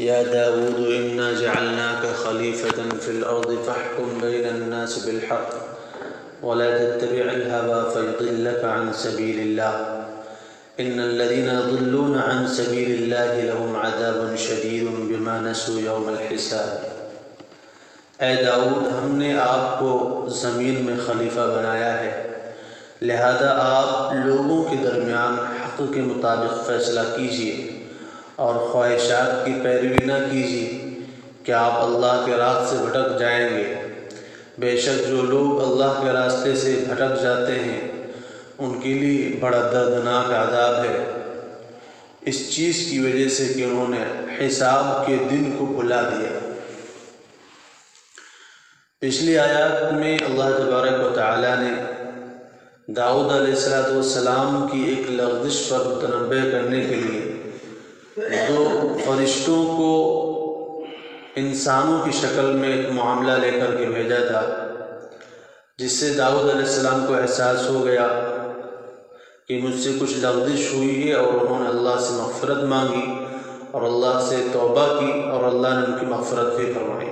يا داود إنا جعلناك خليفة في الأرض فاحكم بين الناس بالحق ولا تتبع الهوى فيضلك عن سبيل الله إن الذين يضلون عن سبيل الله لهم عذاب شديد بما نسوا يوم الحساب۔ اے داؤد، ہم نے آپ کو زمین میں خلیفہ بنایا ہے، لہذا آپ لوگوں کے درمیان حق کے مطابق فیصلہ کیجیے اور خواہشات کی پیروی نہ کیجیے کہ آپ اللہ کے راہ سے بھٹک جائیں گے۔ بے شک جو لوگ اللہ کے راستے سے بھٹک جاتے ہیں ان کے لیے بڑا دردناک عذاب ہے، اس چیز کی وجہ سے کہ انہوں نے حساب کے دن کو بھلا دیا۔ پچھلی آیات میں اللہ تبارک و تعالیٰ نے داؤد علیہ السلام کی ایک لغزش پر متنبہ کرنے کے لیے دو فرشتوں کو انسانوں کی شکل میں ایک معاملہ لے کر کے بھیجا تھا، جس سے داؤد علیہ السلام کو احساس ہو گیا کہ مجھ سے کچھ لغزش ہوئی ہے، اور انہوں نے اللہ سے مغفرت مانگی اور اللہ سے توبہ کی اور اللہ نے ان کی مغفرت بھی فرمائی،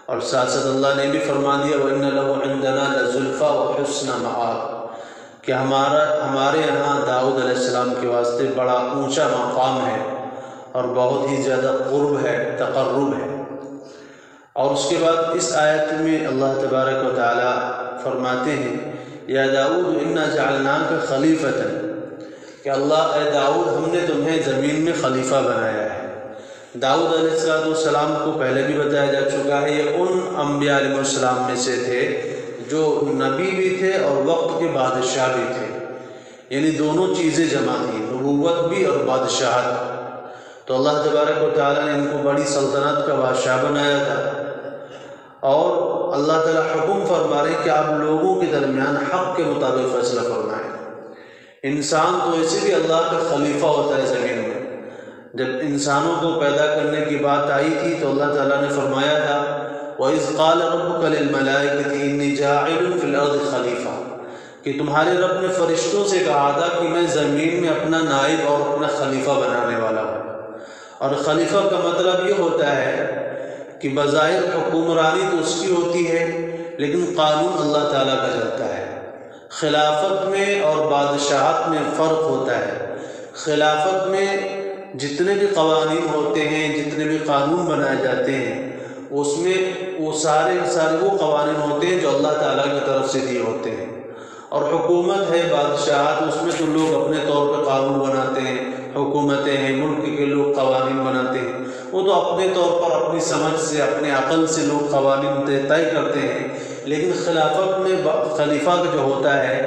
اور ساتھ ساتھ اللہ نے بھی فرما دیا وَإِنَّ لَهُ عِندَنَا لَزُلْفَىٰ وَحُسْنَ مَآبٍ کہ ہمارے یہاں داؤد علیہ السلام کے واسطے بڑا اونچا مقام ہے اور بہت ہی زیادہ قرب ہے، تقرب ہے۔ اور اس کے بعد اس آیت میں اللہ تبارک و تعالیٰ فرماتے ہیں یا داؤد انا جعلناک خلیفۃ کہ اللہ اے داؤد، ہم نے تمہیں زمین میں خلیفہ بنایا ہے۔ داؤد علیہ السلام کو پہلے بھی بتایا جا چکا ہے، یہ ان انبیاء علیہ السلام میں سے تھے جو نبی بھی تھے اور وقت کے بادشاہ بھی تھے، یعنی دونوں چیزیں جمع تھیں، نبوت بھی اور بادشاہت۔ تو اللہ تبارک و تعالیٰ نے ان کو بڑی سلطنت کا بادشاہ بنایا تھا، اور اللہ تعالیٰ حکم فرما رہے کہ آپ لوگوں کے درمیان حق کے مطابق فیصلہ فرمائیں۔ انسان تو ایسے بھی اللہ کا خلیفہ ہوتا ہے زمین میں۔ جب انسانوں کو پیدا کرنے کی بات آئی تھی تو اللہ تعالیٰ نے فرمایا تھا وَإِذْ قَالَ رَبُّكَ لِلْمَلَائِكَةِ إِنِّي جَاعِلٌ فِي الْأَرْضِ خَلِيفَةً کہ تمہارے رب نے فرشتوں سے کہا تھا کہ میں زمین میں اپنا نائب اور اپنا خلیفہ بنانے والا ہوں۔ اور خلیفہ کا مطلب یہ ہوتا ہے کہ بظاہر حکمرانی تو اس کی ہوتی ہے لیکن قانون اللہ تعالیٰ کا چلتا ہے۔ خلافت میں اور بادشاہت میں فرق ہوتا ہے۔ خلافت میں جتنے بھی قوانین ہوتے ہیں، جتنے بھی قانون بنائے جاتے ہیں، اس میں وہ سارے وہ قوانین ہوتے ہیں جو اللہ تعالیٰ کی طرف سے دیے ہوتے ہیں۔ اور حکومت ہے، بادشاہت، اس میں تو لوگ اپنے طور پہ قانون بناتے ہیں، حکومتیں ہیں، ملک کے لوگ قوانین بناتے ہیں، وہ تو اپنے طور پر اپنی سمجھ سے، اپنے عقل سے لوگ قوانین طے کرتے ہیں۔ لیکن خلافت میں خلیفہ جو ہوتا ہے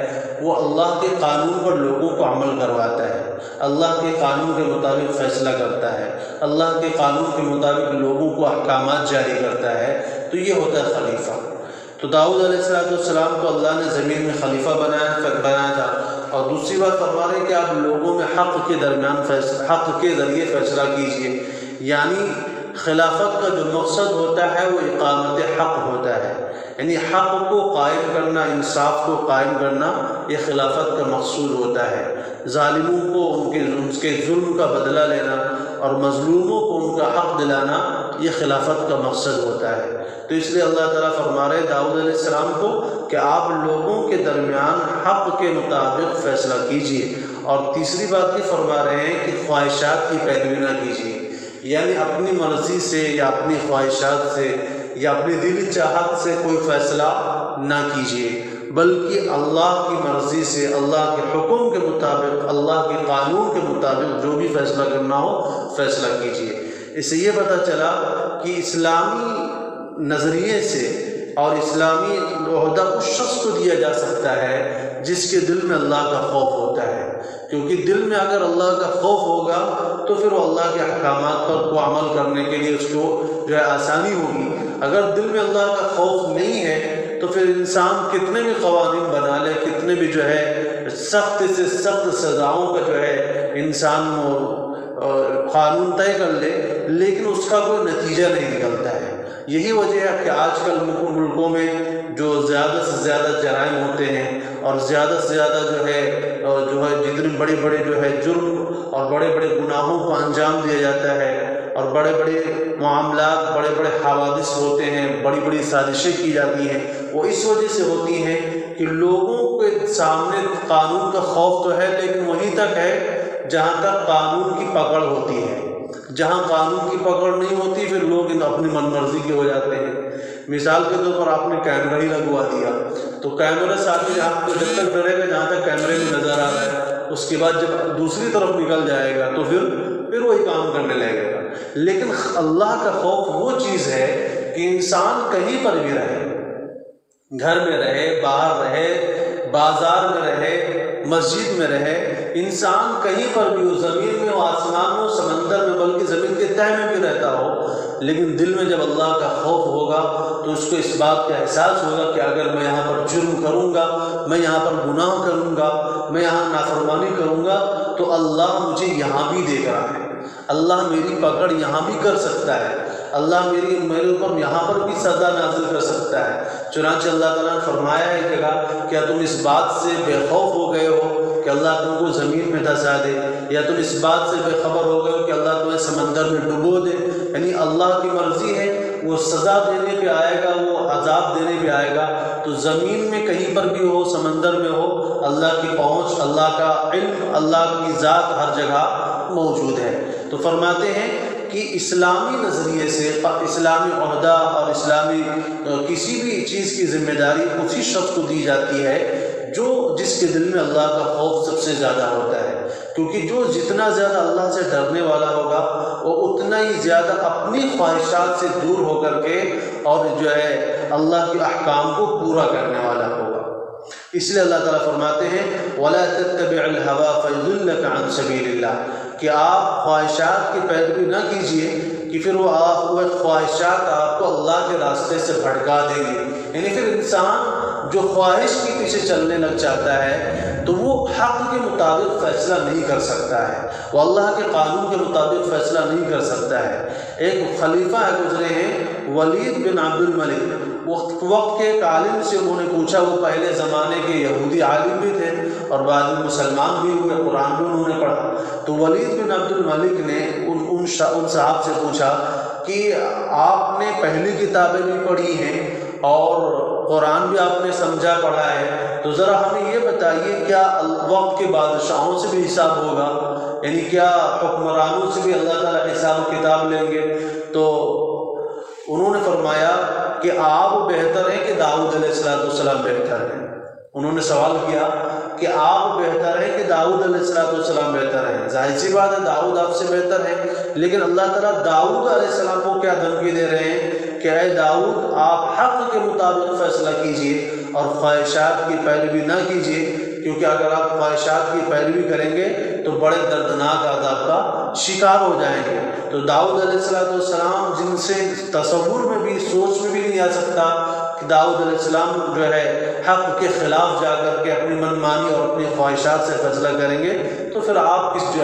وہ اللہ کے قانون پر لوگوں کو عمل کرواتا ہے، اللہ کے قانون کے مطابق فیصلہ کرتا ہے، اللہ کے قانون کے مطابق لوگوں کو احکامات جاری کرتا ہے، تو یہ ہوتا ہے خلیفہ۔ تو داؤد علیہ السلام کو اللہ نے زمین میں خلیفہ بنایا تھا، اور دوسری بات فرما رہے ہیں کہ آپ لوگوں میں حق کے درمیان حق کے ذریعے فیصلہ کیجیے، یعنی خلافت کا جو مقصد ہوتا ہے وہ اقامت حق ہوتا ہے، یعنی حق کو قائم کرنا، انصاف کو قائم کرنا، یہ خلافت کا مقصود ہوتا ہے۔ ظالموں کو ان کے ظلم کا بدلہ لینا اور مظلوموں کو ان کا حق دلانا، یہ خلافت کا مقصد ہوتا ہے۔ تو اس لیے اللہ تعالیٰ فرما رہے داؤد علیہ السلام کو کہ آپ لوگوں کے درمیان حق کے مطابق فیصلہ کیجیے، اور تیسری بات یہ فرما رہے ہیں کہ خواہشات کی پیروی نہ کیجیے، یعنی اپنی مرضی سے یا اپنی خواہشات سے یا اپنی دلی چاہت سے کوئی فیصلہ نہ کیجیے، بلکہ اللہ کی مرضی سے، اللہ کے حکم کے مطابق، اللہ کے قانون کے مطابق جو بھی فیصلہ کرنا ہو فیصلہ کیجیے۔ اس سے یہ پتہ چلا کہ اسلامی نظریے سے اور اسلامی عہدہ اس شخص کو دیا جا سکتا ہے جس کے دل میں اللہ کا خوف ہوتا ہے، کیونکہ دل میں اگر اللہ کا خوف ہوگا تو پھر وہ اللہ کے احکامات پر کو عمل کرنے کے لیے اس کو آسانی ہوگی۔ اگر دل میں اللہ کا خوف نہیں ہے تو پھر انسان کتنے بھی قوانین بنا لے، کتنے بھی سخت سے سخت سزاؤں کا انسان قانون طے کر لے، لیکن اس کا کوئی نتیجہ نہیں نکلتا ہے۔ یہی وجہ ہے کہ آج کل ملکوں میں جو زیادہ سے زیادہ جرائم ہوتے ہیں اور زیادہ سے زیادہ جتنے بڑے بڑے جرم اور بڑے بڑے گناہوں کو انجام دیا جاتا ہے اور بڑے بڑے معاملات، بڑے بڑے حوادث ہوتے ہیں، بڑی بڑی سازشیں کی جاتی ہیں، وہ اس وجہ سے ہوتی ہیں کہ لوگوں کے سامنے قانون کا خوف تو ہے، لیکن وہیں تک ہے جہاں تک قانون کی پکڑ ہوتی ہے۔ جہاں قانون کی پکڑ نہیں ہوتی پھر لوگ اپنی من مرضی کے ہو جاتے ہیں۔ مثال کے طور پر آپ نے کیمرہ ہی لگوا دیا تو کیمرہ سے آدمی آپ کو جب تک ڈرے گا جہاں تک کیمرے میں نظر آ رہا ہے، اس کے بعد جب دوسری طرف نکل جائے گا تو پھر وہی کام کرنے لگے گا۔ لیکن اللہ کا خوف وہ چیز ہے کہ انسان کہیں پر بھی رہے، گھر میں رہے، باہر رہے، بازار میں رہے، مسجد میں رہے، انسان کہیں پر بھی ہو، زمین میں ہو، آسمان میں ہو، سمندر میں، بلکہ زمین کے تہہ میں بھی رہتا ہو، لیکن دل میں جب اللہ کا خوف ہوگا تو اس کو اس بات کا احساس ہوگا کہ اگر میں یہاں پر جرم کروں گا، میں یہاں پر گناہ کروں گا، میں یہاں نافرمانی کروں گا تو اللہ مجھے یہاں بھی دیکھ رہا ہے، اللہ میری پکڑ یہاں بھی کر سکتا ہے، اللہ میرے اوپر یہاں پر بھی سزا نازل کر سکتا ہے۔ چنانچہ اللہ تعالیٰ نے فرمایا ہے کہ کیا تم اس بات سے بے خوف ہو گئے ہو کہ اللہ تم کو زمین میں دھسا دے، یا تم اس بات سے بے خبر ہو گئے ہو کہ اللہ تمہیں سمندر میں ڈبو دے؟ یعنی اللہ کی مرضی ہے، وہ سزا دینے پہ آئے گا، وہ عذاب دینے پہ آئے گا، تو زمین میں کہیں پر بھی ہو، سمندر میں ہو، اللہ کی پہنچ، اللہ کا علم، اللہ کی ذات ہر جگہ موجود ہے۔ تو فرماتے ہیں کہ اسلامی نظریے سے اسلامی عہدہ اور اسلامی کسی بھی چیز کی ذمہ داری اسی شخص کو دی جاتی ہے جس کے دل میں اللہ کا خوف سب سے زیادہ ہوتا ہے، کیونکہ جو جتنا زیادہ اللہ سے ڈرنے والا ہوگا وہ اتنا ہی زیادہ اپنی خواہشات سے دور ہو کر کے اور اللہ کے احکام کو پورا کرنے والا ہوگا۔ اس لیے اللہ تعالیٰ فرماتے ہیں وَلَا تَتَّبِعِ الْهَوَىٰ فَيُضِلَّكَ عَنْ سَبِيلِ اللَّهِ، کہ آپ خواہشات کی پیروی نہ کیجیے کہ پھر وہ خواہشات آپ کو اللہ کے راستے سے بھٹکا دیں گے۔ یعنی پھر انسان جو خواہش کے پیچھے چلنے لگ جاتا ہے تو وہ حق کے مطابق فیصلہ نہیں کر سکتا ہے، وہ اللہ کے قانون کے مطابق فیصلہ نہیں کر سکتا ہے۔ ایک خلیفہ گزرے ہیں ولید بن عبد الملک، وقت کے ایک عالم سے انہوں نے پوچھا، وہ پہلے زمانے کے یہودی عالم بھی تھے اور بعد میں مسلمان بھی ہوئے، قرآن بھی انہوں نے پڑھا، تو ولید بن عبد الملک نے ان صاحب سے پوچھا کہ آپ نے پہلی کتابیں بھی پڑھی ہیں اور قرآن بھی آپ نے سمجھا پڑھا ہے، تو ذرا ہمیں یہ بتائیے کیا وقت کے بادشاہوں سے بھی حساب ہوگا، یعنی کیا حکمرانوں سے بھی اللہ تعالیٰ حساب و کتاب لیں گے؟ تو انہوں نے فرمایا کہ آپ بہتر ہیں کہ داؤد علیہ السلام بہتر ہیں۔ انہوں نے سوال کیا کہ آپ بہتر ہیں کہ داؤد علیہ السلام بہتر ہیں؟ ظاہر سی بات ہے داؤد آپ سے بہتر ہے، لیکن اللہ تعالیٰ داؤد علیہ السلام کو کیا دھمکی دے رہے ہیں کہ اے داؤد آپ حق کے مطابق فیصلہ کیجئے اور خواہشات کی پیروی نہ کیجئے، کیونکہ اگر آپ خواہشات کی پیروی کریں گے تو بڑے دردناک عذاب کا شکار ہو جائیں گے۔ تو داؤد علیہ السلام جن سے تصور میں بھی، سوچ میں بھی نہیں آ سکتا کہ داؤد علیہ السلام حق کے خلاف جا کر کے اپنی من مانی اور اپنی خواہشات سے فیصلہ کریں گے، تو پھر آپ کس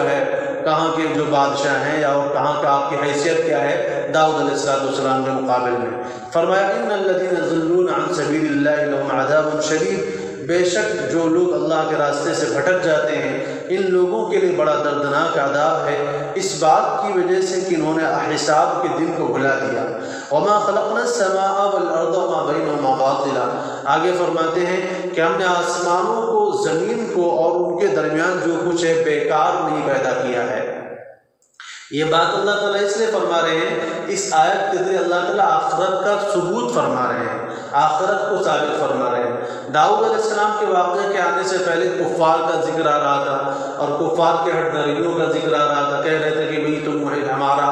کہاں کے جو بادشاہ ہیں یا اور کہاں کا آپ کی حیثیت کیا ہے داؤد علیہ السلام کے مقابل میں؟ فرمایا ان الذین یضلون عن سبیل اللہ لهم عذاب شدید، بے شک جو لوگ اللہ کے راستے سے بھٹک جاتے ہیں ان لوگوں کے لیے بڑا دردناک عذاب ہے، اس بات کی وجہ سے کہ انہوں نے حساب کے دن کو بھلا دیا۔ وما خلقنا السماء والارض وما بینہما باطلا، آگے فرماتے ہیں کہ ہم نے آسمانوں کو، زمین کو اور ان کے درمیان جو کچھ ہے بیکار نہیں پیدا کیا ہے۔ یہ بات اللہ تعالیٰ اس لیے فرما رہے ہیں، اس آیت کے ذریعے اللہ تعالیٰ آخرت کا ثبوت فرما رہے ہیں، آخرت کو ثابت فرما رہے ہیں۔ داؤد علیہ السلام کے واقعے کے آنے سے پہلے کفار کا ذکر آ رہا تھا اور کفار کے ہٹ دریوں کا ذکر آ رہا تھا، کہہ رہے تھے کہ بھئی تم ہمارا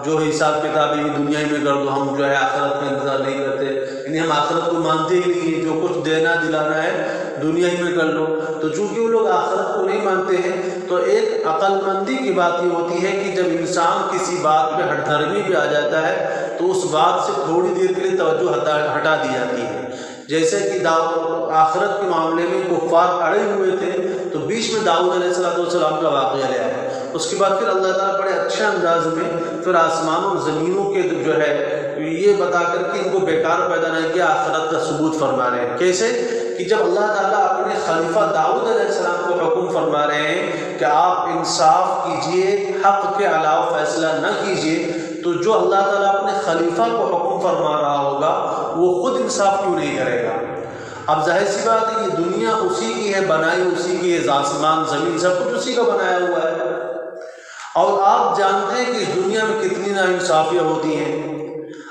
جو حساب کتاب ہے دنیا میں کر دو، ہم آخرت کا انتظار نہیں کرتے، یعنی ہم آخرت کو مانتے ہی نہیں ہیں، جو کچھ دینا دلانا ہے دنیا ہی میں کر لو۔ تو چونکہ وہ لوگ آخرت کو نہیں مانتے ہیں تو ایک عقل مندی کی بات یہ ہوتی ہے کہ جب انسان کسی بات پہ ہٹ دھرمی پہ آ جاتا ہے تو اس بات سے تھوڑی دیر کے لیے توجہ ہٹا دی جاتی ہے۔ جیسے کہ آخرت کے معاملے میں کفار اڑے ہوئے تھے تو بیچ میں داؤد علیہ السلام کا واقعہ لے آیا، اس کے بعد پھر اللہ تعالیٰ بڑے اچھے انداز میں پھر آسمانوں اور زمینوں کے یہ بتا کر کے ان کو بیکار پیدا نہیں کیا، آخرت کا ثبوت فرما رہے ہیں۔ کیسے کہ جب اللہ تعالیٰ اپنے خلیفہ داؤد علیہ السلام کو حکم فرما رہے ہیں کہ آپ انصاف کیجئے، حق کے علاوہ فیصلہ نہ کیجئے، تو جو اللہ تعالیٰ اپنے خلیفہ کو حکم فرما رہا ہوگا وہ خود انصاف کیوں نہیں کرے گا؟ اب ظاہر سی بات ہے، یہ دنیا اسی کی ہے، بنائی اسی کی ہے، آسمان زمین سب کچھ اسی کا بنایا ہوا ہے، اور آپ جانتے ہیں کہ اس دنیا میں کتنی ناانصافیاں ہوتی ہیں۔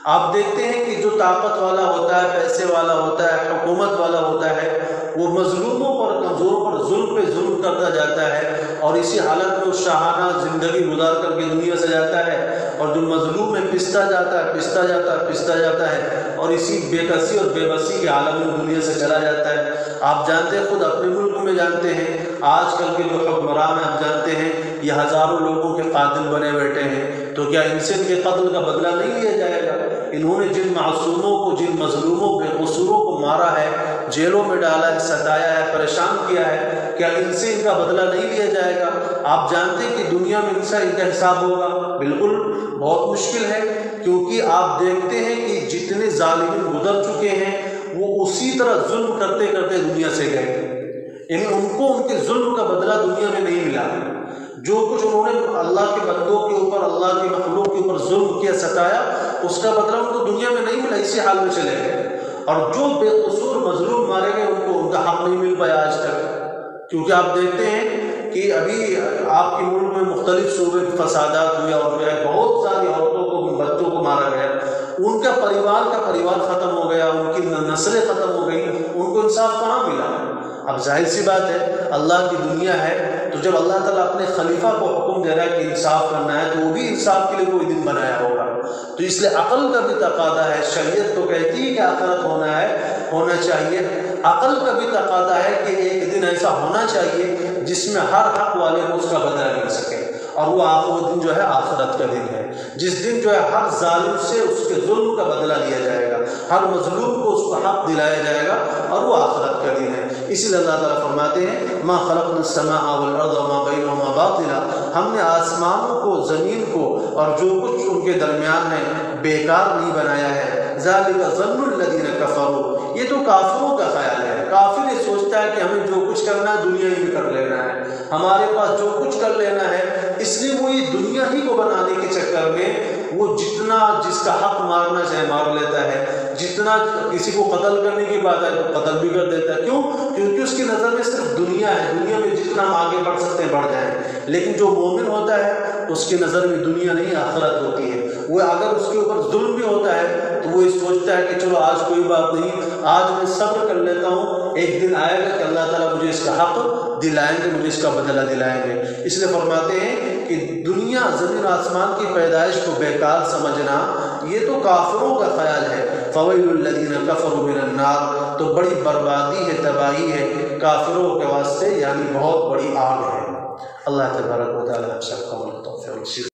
آپ دیکھتے ہیں کہ جو طاقت والا ہوتا ہے، پیسے والا ہوتا ہے، حکومت والا ہوتا ہے، وہ مظلوموں پر، کمزوروں پر ظلم پہ ظلم کرتا جاتا ہے، اور اسی حالت میں وہ شاہانہ زندگی گزار کر کے دنیا سے جاتا ہے، اور جو مظلوم ہے پستا جاتا ہے، اور اسی بے کسی اور بے بسی کے عالم میں دنیا سے چلا جاتا ہے۔ آپ جانتے ہیں، خود اپنے ملک میں جانتے ہیں، آج کل کے جو حکمران ہیں آپ جانتے ہیں یہ ہزاروں لوگوں کے قاتل بنے بیٹھے ہیں، تو کیا ان سے ان کے قتل کا بدلہ نہیں لیا جائے گا؟ انہوں نے جن معصوموں کو، جن مظلوموں بے قصوروں کو مارا ہے، جیلوں میں ڈالا ہے، ستایا ہے، پریشان کیا ہے، کیا ان سے ان کا بدلہ نہیں لیا جائے گا؟ آپ جانتے ہیں کہ دنیا میں ان سے ان کا حساب ہوگا؟ بالکل بہت مشکل ہے، کیونکہ آپ دیکھتے ہیں کہ جتنے ظالمین گزر چکے ہیں وہ اسی طرح ظلم کرتے کرتے دنیا سے گئے، یعنی ان کو ان کے ظلم کا بدلہ دنیا میں نہیں ملا۔ جو کچھ انہوں نے اللہ کے بندوں کے اوپر، اللہ کی مخلوق کے اوپر ظلم کیا، ستایا، اس کا بدلہ ان کو دنیا میں نہیں ملا، اسی حال میں چلے گئے۔ اور جو بے قصور مظلوم مارے گئے ان کو ان کا حق نہیں مل پایا آج تک، کیونکہ آپ دیکھتے ہیں کہ ابھی آپ کے ملک میں مختلف صوبے فسادات ہوئے، اور جو ہے بہت ساری عورتوں کو، بچوں کو مارا گیا، ان کا پریوار ختم ہو گیا، ان کی نسلیں ختم ہو گئی، ان کو انصاف کہاں ملا؟ اب ظاہر سی بات ہے، اللہ کی دنیا ہے، تو جب اللہ تعالیٰ اپنے خلیفہ کو حکم دے رہا ہے کہ انصاف کرنا ہے، تو وہ بھی انصاف کے لیے کوئی دن بنایا ہوگا۔ تو اس لیے عقل کا بھی تقاضا ہے، شریعت تو کہتی ہے کہ آخرت ہونا چاہیے، عقل کا بھی تقاضا ہے کہ ایک دن ایسا ہونا چاہیے جس میں ہر حق والے کو اس کا بدلہ مل سکے، اور وہ دن جو ہے آخرت کا دن ہے، جس دن جو ہے ہر ظالم سے اس کے ظلم کا بدلہ لیا جائے گا، ہر مظلوم کو اس کو حق دلایا جائے گا، اور وہ آخرت کا دن ہے۔ اسی لیے اللہ تعالیٰ فرماتے ہیں ما خلقنا السماء والارض وما بینہما باطلا، ہم نے آسمانوں کو، زمین کو، اور جو کچھ ان کے درمیان ہے بیکار نہیں بنایا ہے۔ ذالک ظن الذین کفروا، یہ تو کافروں کا خیال ہے۔ کافر یہ سوچتا ہے کہ ہمیں جو کچھ کرنا ہے دنیا ہی میں کر لینا ہے، ہمارے پاس جو کچھ کر لینا ہے، اس لیے وہ یہ دنیا ہی کو بنانے کے چکر میں وہ جتنا جس کا حق مارنا چاہے مار لیتا ہے، جتنا کسی کو قتل کرنے کی بات ہے تو قتل بھی کر دیتا ہے۔ کیوں؟ کیونکہ اس کی نظر میں صرف دنیا ہے، دنیا میں جتنا ہم آگے بڑھ سکتے ہیں بڑھ جائیں، لیکن جو مومن ہوتا ہے اس کی نظر میں دنیا نہیں آخرت ہوتی ہے۔ وہ اگر اس کے اوپر ظلم بھی ہوتا ہے تو وہ یہ سوچتا ہے کہ چلو آج کوئی بات نہیں، آج میں صبر کر لیتا ہوں، ایک دن آئے گا کہ اللہ تعالیٰ مجھے اس کا حق دلائیں گے، مجھے اس کا بدلہ دلائیں گے۔ اس لیے فرماتے ہیں کہ دنیا، زمین آسمان کی پیدائش کو بیکار سمجھنا یہ تو کافروں کا خیال ہے۔ فویل الذین کفروا من النار، تو بڑی بربادی ہے، تباہی ہے کافروں کے واسطے، یعنی بہت بڑی آگ ہے۔ اللہ تبارک و تعالیٰ ہم سب کو توفیق